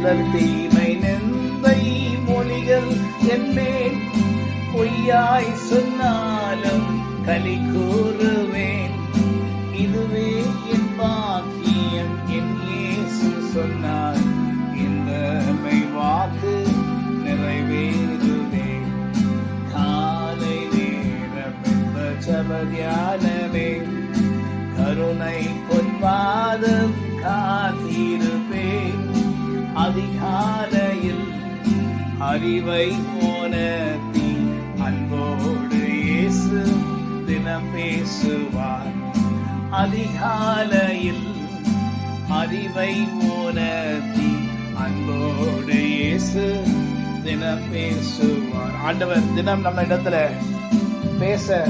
பலர் தீமை நிந்தை மொழிகள் என்மேல் பொய்யாய் சொன்னாலும் களி கூறுவேன். இதுவே என் பாக்கியம், என் இயேசு சொன்னார், இந்த வாக்கு நிறைவேறுவே. காலை நேரம் இந்த ஜெப தியானமே, கருணை பொன்பாதம் காத்திருப்பேன். அதிகாலையில் அறிவை உணர்த்தி அன்போடு இயேசு தினம் பேசுவார். அதிகாலையில் அறிவை உணர்த்தி அன்போடு இயேசு தினம் பேசுவார். ஆண்டவர் தினம் நம்ம இடத்துல பேச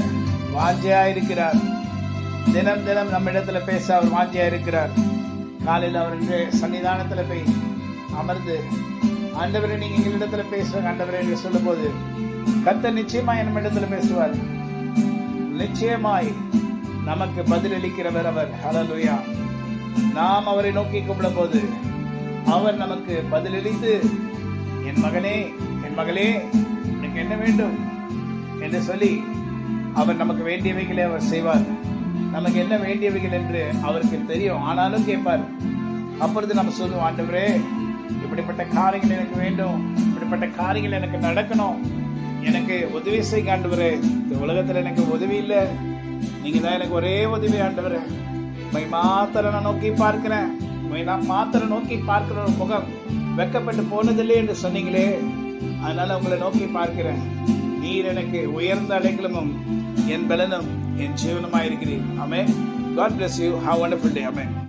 வாஞ்சையா இருக்கிறார். தினம் தினம் நம்ம இடத்துல பேச அவர் வாஞ்சியா இருக்கிறார். காலையில் அவருடைய சன்னிதானத்துல போய் அமர்ந்து, ஆண்டவரே நீங்க எங்களிடத்துல பேசுவாங்க ஆண்டவரே என்று சொல்லும் போது கர்த்தர் நிச்சயமாய் நம்ம இடத்துல பேசுவார். நிச்சயமாய் நமக்கு பதிலளிக்கிறவர் அவர். ஹல்லேலூயா. நாம் அவரை நோக்கி கூப்பிடும் போது அவர் நமக்கு பதிலளித்து, என் மகனே என் மகளே எனக்கு என்ன வேண்டும் என்று சொல்லி அவர் நமக்கு வேண்டியவைகளை அவர் செய்வார். நமக்கு என்ன வேண்டியவைகள் என்று அவருக்கு தெரியும், ஆனாலும் கேட்பார். அப்பொழுது நம்ம சொல்லுவோம், ஆண்டவரே இப்படிப்பட்ட காரியங்கள் எனக்கு வேண்டும், இப்படிப்பட்ட காரியங்கள் எனக்கு நடக்கணும், எனக்கு உதவி செய்ய ஆண்டவரே. இந்த உலகத்துல எனக்கு உதவி இல்லை, நீங்க தான் எனக்கு ஒரே உதவி ஆண்டவரே. மாத்திர நான் நோக்கி பார்க்கிறேன், மாத்திர நோக்கி பார்க்கிற ஒரு முகம் வெக்கப்பட்டு போனதில்லை என்று சொன்னீங்களே, அதனால உங்களை நோக்கி பார்க்கிறேன். நீர் எனக்கு உயர்ந்த அடைக்கலமும் என் பலனும் என் ஜீவனுமாய் இருக்கிறீர். ஆமென். God bless you. Have a wonderful day. Amen.